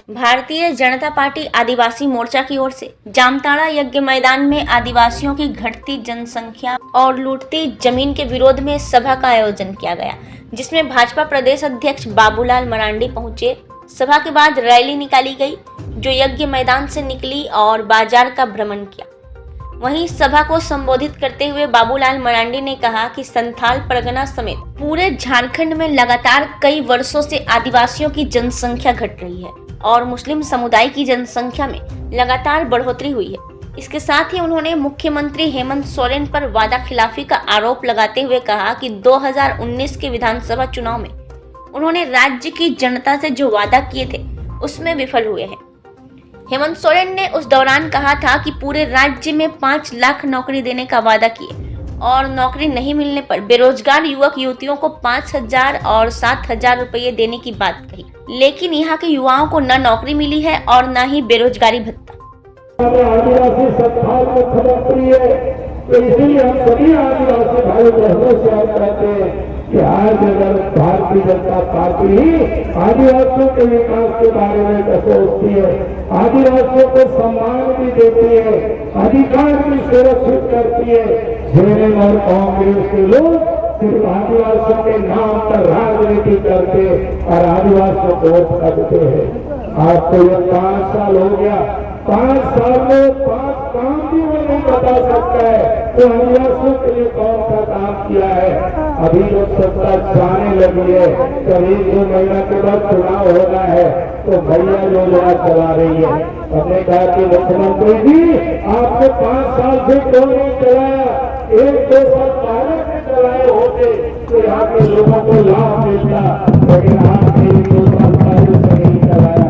Bharatiya Janata party आदिवासी मोर्चा की ओर से जामताड़ा यज्ञ मैदान में आदिवासियों की घटती जनसंख्या और लूटती जमीन के विरोध में सभा का आयोजन किया गया, जिसमें भाजपा प्रदेश अध्यक्ष बाबूलाल मरांडी पहुंचे। सभा के बाद रैली निकाली गई, जो यज्ञ मैदान से निकली और बाजार का भ्रमण किया। वहीं सभा को संबोधित करते हुए बाबूलाल मरांडी ने कहा कि संथाल परगना समेत पूरे झारखंड में लगातार कई वर्षों से आदिवासियों की जनसंख्या घट रही है और मुस्लिम समुदाय की जनसंख्या में लगातार बढ़ोतरी हुई है। इसके साथ ही उन्होंने मुख्यमंत्री हेमंत सोरेन पर वादा खिलाफी का आरोप लगाते हुए कहा कि 2019 के विधानसभा चुनाव में उन्होंने राज्य की जनता से जो वादा किए थे उसमें विफल हुए हैं। हेमंत सोरेन ने उस दौरान कहा था कि पूरे राज्य में 5 लाख नौकरी देने का वादा किए और नौकरी नहीं मिलने पर बेरोजगार युवक युवतियों को 5,000 और 7,000 रुपये देने की बात कही, लेकिन यहाँ के युवाओं को न नौकरी मिली है और न ही बेरोजगारी भत्ता। आदिवासी संथाल मुख्यमंत्री है, तो इसीलिए हम सभी आदिवासी भाई बहनों से हम कहते हैं कि आज अगर भारतीय जनता पार्टी ही आदिवासियों के विकास के बारे में सोचती है, आदिवासियों को सम्मान भी देती है, अधिकार भी सुरक्षित करती है, जेएमएम और कांग्रेस के लोग सिर्फ आदिवासियों के नाम पर राजनीति करते और आदिवासियों को वोट करते हैं। आपको ये 5 साल हो गया, 5 साल में 5 काम भी वो नहीं बता सकता है तो आदिवासियों के लिए कौन सा काम किया है। अभी जो सत्ता जाने लगी है, करीब 2 महीना के बाद चुनाव होना है तो भैया योजना चला रही है। हमने कहा कि मुख्यमंत्री जी आपने 5 साल से क्यों नहीं चलाया, 1-2 साल पहले से चलाए होते तो यहाँ के लोगों को लाभ मिलता, लेकिन आपने 1-2 साल पहले से नहीं चलाया।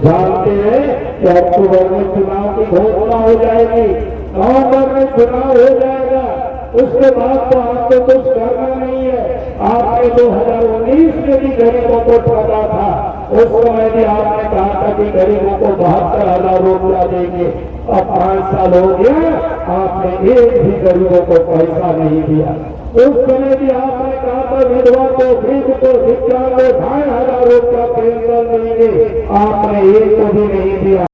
जानते हैं कि अक्टूबर में चुनाव की घोषणा हो जाएगी, नवंबर में चुनाव हो जाएगा, उसके बाद तो आपको कुछ करना नहीं है। आपने 2019 में भी गरीबों को ठगा था, उस समय भी आपने कहा था कि गरीबों को 72,000 रुपया देंगे। अब 5 साल हो गया, आपने एक भी गरीबों को पैसा नहीं दिया। उस समय भी आपने कहा था विधवा को, वृद्ध को, दिव्यांग को 2,500 रुपया पेंशन देंगे, आपने एक को भी नहीं दिया।